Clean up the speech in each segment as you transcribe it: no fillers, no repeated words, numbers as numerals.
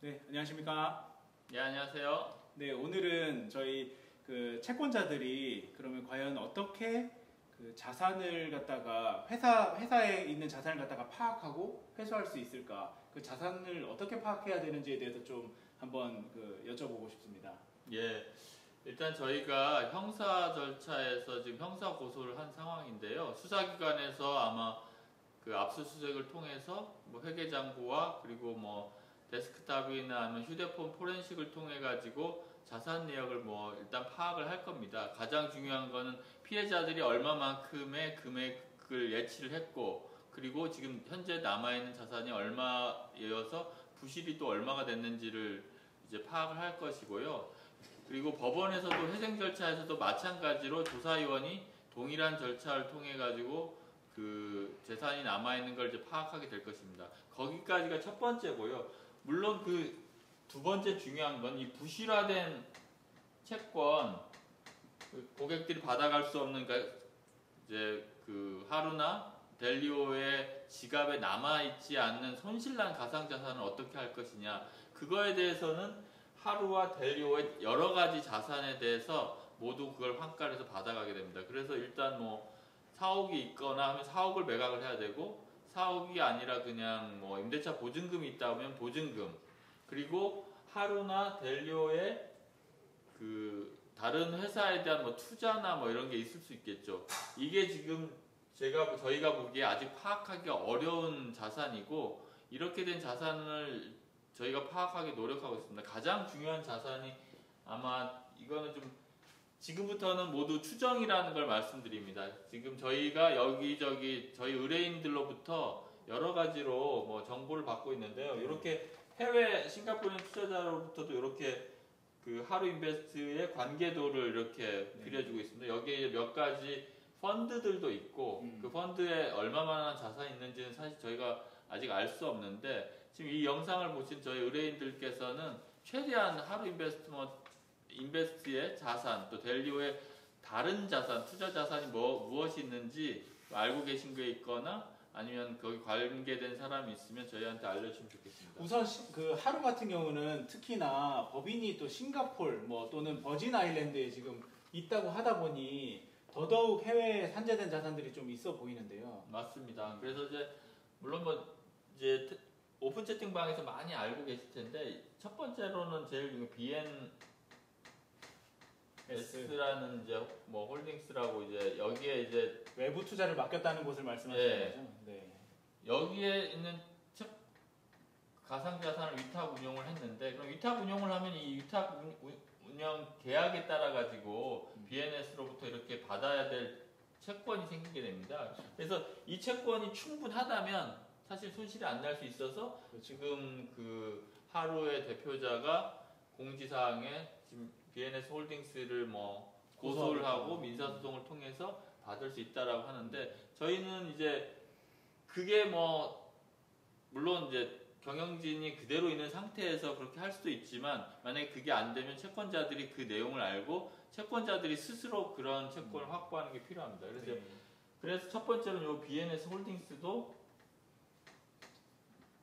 네, 안녕하십니까? 네, 안녕하세요. 네, 오늘은 저희 그 채권자들이 그러면 과연 어떻게 그 자산을 갖다가 회사에 있는 자산을 갖다가 파악하고 회수할 수 있을까? 그 자산을 어떻게 파악해야 되는지에 대해서 좀 한번 그 여쭤보고 싶습니다. 예, 일단 저희가 형사 절차에서 지금 형사 고소를 한 상황인데요. 수사기관에서 아마 그 압수수색을 통해서 뭐 회계장부와 그리고 뭐 데스크탑이나 아니면 휴대폰 포렌식을 통해 가지고 자산 내역을 뭐 일단 파악을 할 겁니다. 가장 중요한 거는 피해자들이 얼마만큼의 금액을 예치를 했고, 그리고 지금 현재 남아있는 자산이 얼마여서 부실이 또 얼마가 됐는지를 이제 파악을 할 것이고요. 그리고 법원에서도 회생 절차에서도 마찬가지로 조사위원이 동일한 절차를 통해 가지고 그 재산이 남아있는 걸 이제 파악하게 될 것입니다. 거기까지가 첫 번째고요. 물론 그 두 번째 중요한 건 이 부실화된 채권, 그 고객들이 받아갈 수 없는, 그러니까 이제 그 하루나 델리오의 지갑에 남아있지 않는 손실난 가상자산을 어떻게 할 것이냐. 그거에 대해서는 하루와 델리오의 여러 가지 자산에 대해서 모두 그걸 환가해서 받아가게 됩니다. 그래서 일단 뭐 4억이 있거나 하면 4억을 매각을 해야 되고, 4억이 아니라 그냥 뭐 임대차 보증금이 있다 하면 보증금, 그리고 하루나 델리오의 그 다른 회사에 대한 뭐 투자나 뭐 이런 게 있을 수 있겠죠. 이게 지금 저희가 보기에 아직 파악하기가 어려운 자산이고, 이렇게 된 자산을 저희가 파악하기 노력하고 있습니다. 가장 중요한 자산이 아마 이거는 좀 지금부터는 모두 추정이라는 걸 말씀드립니다. 지금 저희가 여기저기 저희 의뢰인들로부터 여러 가지로 뭐 정보를 받고 있는데요. 이렇게 해외 싱가포르 투자자로부터도 이렇게 그 하루인베스트의 관계도를 이렇게 그려주고 있습니다. 여기에 몇 가지 펀드들도 있고 그 펀드에 얼마만한 자산이 있는지는 사실 저희가 아직 알 수 없는데, 지금 이 영상을 보신 저희 의뢰인들께서는 최대한 인베스트의 자산, 또 델리오의 다른 자산, 투자 자산이 무엇이 있는지 알고 계신 게 있거나 아니면 거기 관계된 사람이 있으면 저희한테 알려주시면 좋겠습니다. 우선 그 하루 같은 경우는 특히나 법인이 또 싱가폴 뭐 또는 버진 아일랜드에 지금 있다고 하다 보니 더더욱 해외에 산재된 자산들이 좀 있어 보이는데요. 맞습니다. 그래서 이제 물론 뭐 이제 오픈 채팅방에서 많이 알고 계실 텐데, 첫 번째로는 제일 중요한 BNS라는 이제 뭐 홀딩스라고 이제 여기에 이제 외부 투자를 맡겼다는 곳을 말씀하시는 네. 거죠? 네. 여기에 있는 가상자산을 위탁 운용을 했는데, 그럼 위탁 운용을 하면 이 위탁 운영 계약에 따라 가지고 BNS로부터 이렇게 받아야 될 채권이 생기게 됩니다. 그래서 이 채권이 충분하다면 사실 손실이 안 날 수 있어서, 그렇죠. 지금 그 하루의 대표자가 공지사항에 지금 BNS 홀딩스를 뭐 고소를 하고 민사소송을 통해서 받을 수 있다라고 하는데, 저희는 이제 그게 뭐 물론 이제 경영진이 그대로 있는 상태에서 그렇게 할 수도 있지만, 만약에 그게 안 되면 채권자들이 그 내용을 알고 채권자들이 스스로 그런 채권을 확보하는 게 필요합니다. 그래서 첫 번째로는 요 BNS 홀딩스도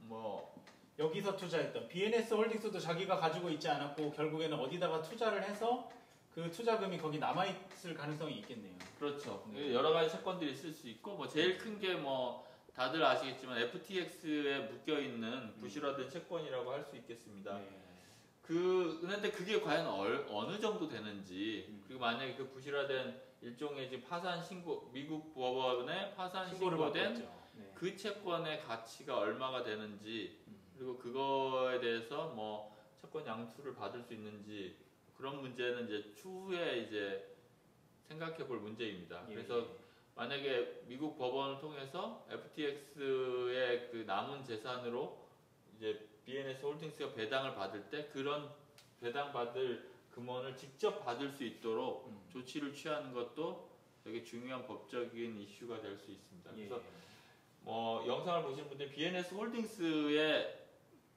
뭐 여기서 투자했던 BNS 홀딩스도 자기가 가지고 있지 않았고 결국에는 어디다가 투자를 해서 그 투자금이 거기 남아있을 가능성이 있겠네요. 그렇죠. 여러 가지 채권들이 있을 수 있고, 뭐 제일 큰 게 뭐 다들 아시겠지만 FTX에 묶여 있는 부실화된 채권이라고 할 수 있겠습니다. 네. 그런데 그게 과연 어느 정도 되는지, 그리고 만약에 그 부실화된 일종의 지금 파산 신고, 미국 법원에 파산 신고된 네. 그 채권의 가치가 얼마가 되는지, 그리고 그거에 대해서 뭐 채권 양수를 받을 수 있는지, 그런 문제는 이제 추후에 이제 생각해 볼 문제입니다. 예. 그래서 만약에 미국 법원을 통해서 FTX의 그 남은 재산으로 이제 BNS 홀딩스가 배당을 받을 때 그런 배당받을 금원을 직접 받을 수 있도록 조치를 취하는 것도 되게 중요한 법적인 이슈가 될 수 있습니다. 그래서 뭐 영상을 보시는 분들 BNS 홀딩스의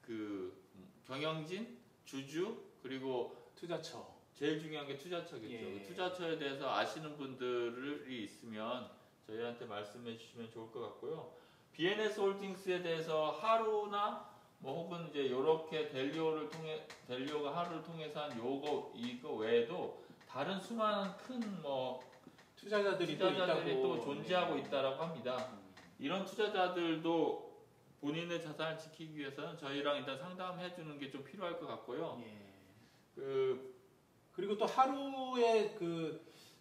그 경영진, 주주, 그리고 투자처, 제일 중요한 게 투자처겠죠. 예. 그 투자처에 대해서 아시는 분들이 있으면 저희한테 말씀해 주시면 좋을 것 같고요. BNS 홀딩스에 대해서 하루나 뭐 혹은 이제 요렇게 델리오가 하루를 통해서 한 이거 외에도 다른 수많은 큰 뭐 투자자들이 또 존재하고 있다라고 합니다. 이런 투자자들도 본인의 자산을 지키기 위해서는 저희랑 일단 상담해 주는 게 좀 필요할 것 같고요. 그리고 또 하루에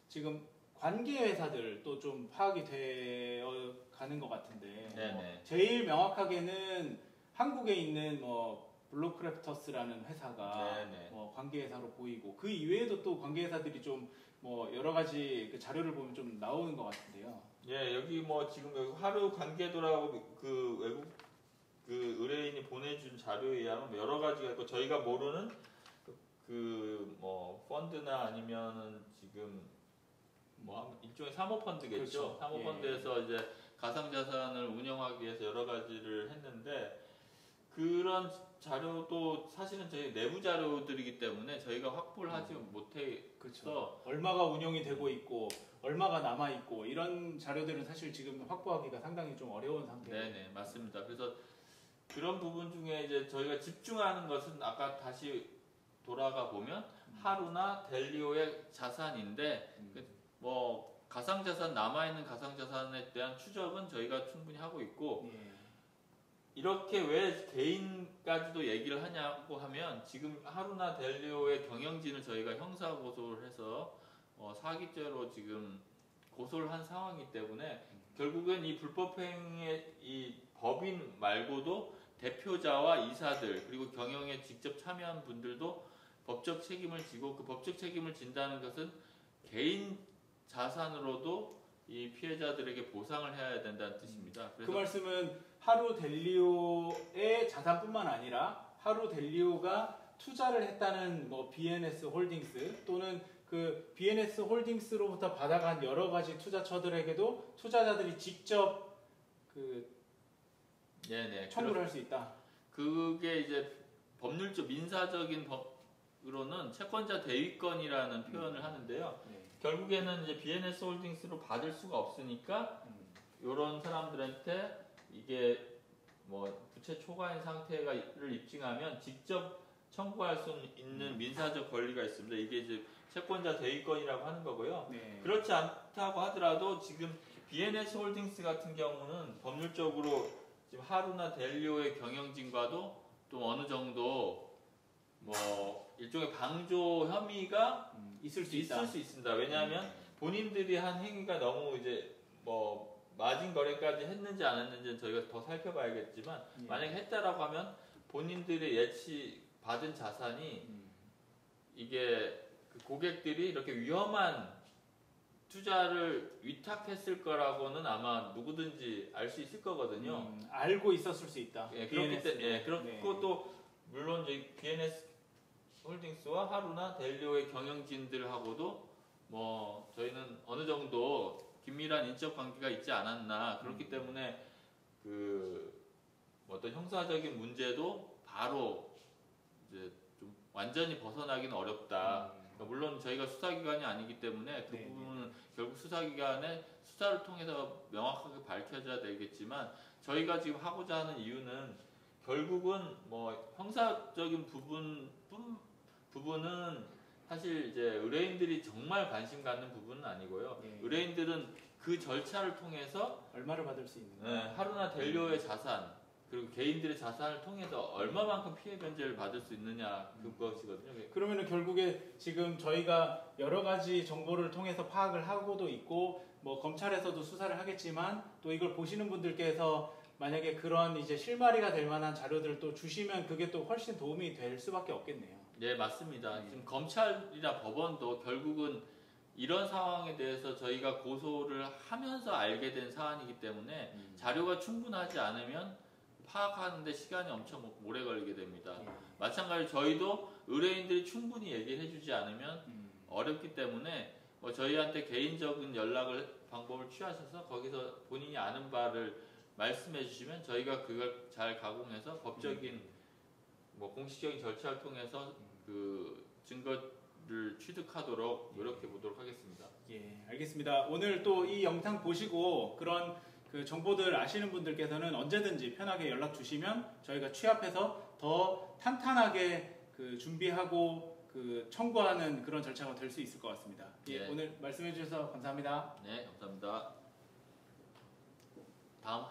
지금 관계 회사들 또 좀 파악이 되어 가는 것 같은데 제일 명확하게는 한국에 있는 뭐 블록크래프터스라는 회사가 관계 회사로 보이고 그 이외에도 또 관계 회사들이 좀 뭐 여러 가지 그 자료를 보면 좀 나오는 것 같은데요. 여기 뭐 지금 여기 하루 관계도라고 그 외국 그 의뢰인이 보내준 자료에 의하면 여러 가지가 있고 저희가 모르는 그 뭐 펀드나 아니면은 지금 뭐 일종의 사모펀드겠죠. 그렇죠. 사모펀드에서 이제 가상자산을 운영하기 위해서 여러 가지를 했는데 그런 자료도 사실은 저희 내부 자료들이기 때문에 저희가 확보를 하지 못해서 그렇죠. 얼마가 운영이 되고 있고 얼마가 남아 있고 이런 자료들은 사실 지금 확보하기가 상당히 좀 어려운 상태예요. 네네 맞습니다. 그래서 그런 부분 중에 이제 저희가 집중하는 것은 아까 다시 돌아가 보면 하루나 델리오의 자산인데 뭐 가상자산 남아있는 가상자산에 대한 추적은 저희가 충분히 하고 있고 이렇게 왜 개인까지도 얘기를 하냐고 하면 지금 하루나 델리오의 경영진을 저희가 형사 고소를 해서 사기죄로 지금 고소를 한 상황이기 때문에 결국엔 이 불법행위의 이 법인 말고도 대표자와 이사들 그리고 경영에 직접 참여한 분들도 법적 책임을 지고 그 법적 책임을 진다는 것은 개인 자산으로도 이 피해자들에게 보상을 해야 된다는 뜻입니다. 그 말씀은 하루 델리오의 자산뿐만 아니라 하루 델리오가 투자를 했다는 뭐 BNS 홀딩스 또는 그 BNS 홀딩스로부터 받아간 여러 가지 투자처들에게도 투자자들이 직접 청구를 할 수 있다. 그게 이제 법률적 민사적인 법으로는 채권자 대위권이라는 표현을 하는데요. 결국에는 이제 BNS 홀딩스로 받을 수가 없으니까 이런 사람들한테 이게 뭐 부채 초과인 상태를 입증하면 직접 청구할 수 있는 민사적 권리가 있습니다. 이게 이제 채권자 대위권이라고 하는 거고요. 그렇지 않다고 하더라도 지금 BNS 홀딩스 같은 경우는 법률적으로 지금 하루나 델리오의 경영진과도 또 어느 정도 뭐 일종의 방조 혐의가 있을 수 있습니다. 왜냐하면 본인들이 한 행위가 너무 이제 뭐 마진 거래까지 했는지 안 했는지는 저희가 더 살펴봐야겠지만 만약에 했다라고 하면 본인들의 예치 받은 자산이 이게 그 고객들이 이렇게 위험한 투자를 위탁했을 거라고는 아마 누구든지 알 수 있을 거거든요. 알고 있었을 수 있다. 그렇기 때문에 그렇고 또 물론 이제 BNS 홀딩스와 하루나 델리오의 경영진들하고도 뭐 저희는 어느 정도 긴밀한 인적 관계가 있지 않았나 그렇기 때문에 그 어떤 형사적인 문제도 바로 이제 좀 완전히 벗어나기는 어렵다. 그러니까 물론 저희가 수사기관이 아니기 때문에 그 부분은 결국 수사기관의 수사를 통해서 명확하게 밝혀져야 되겠지만 저희가 지금 하고자 하는 이유는 결국은 뭐 형사적인 부분은 사실 이제 의뢰인들이 정말 관심 갖는 부분은 아니고요. 의뢰인들은 그 절차를 통해서 얼마를 받을 수 있는가? 하루나 델리오의 자산 그리고 개인들의 자산을 통해서 얼마만큼 피해 변제를 받을 수 있느냐 그것이거든요. 그러면은 결국에 지금 저희가 여러 가지 정보를 통해서 파악을 하고도 있고 뭐 검찰에서도 수사를 하겠지만 또 이걸 보시는 분들께서 만약에 그런 이제 실마리가 될 만한 자료들을 또 주시면 그게 또 훨씬 도움이 될 수밖에 없겠네요. 네, 맞습니다. 지금 검찰이나 법원도 결국은 이런 상황에 대해서 저희가 고소를 하면서 알게 된 사안이기 때문에 자료가 충분하지 않으면 파악하는데 시간이 엄청 오래 걸리게 됩니다. 마찬가지로 저희도 의뢰인들이 충분히 얘기를 해주지 않으면 어렵기 때문에 뭐 저희한테 개인적인 방법을 취하셔서 거기서 본인이 아는 바를 말씀해 주시면 저희가 그걸 잘 가공해서 법적인 뭐 공식적인 절차를 통해서 그 증거를 취득하도록 노력해 보도록 하겠습니다. 알겠습니다. 오늘 또 이 영상 보시고 그런 그 정보들 아시는 분들께서는 언제든지 편하게 연락 주시면 저희가 취합해서 더 탄탄하게 그 준비하고 그 청구하는 그런 절차가 될 수 있을 것 같습니다. 예, 네. 오늘 말씀해 주셔서 감사합니다. 네, 감사합니다. 다음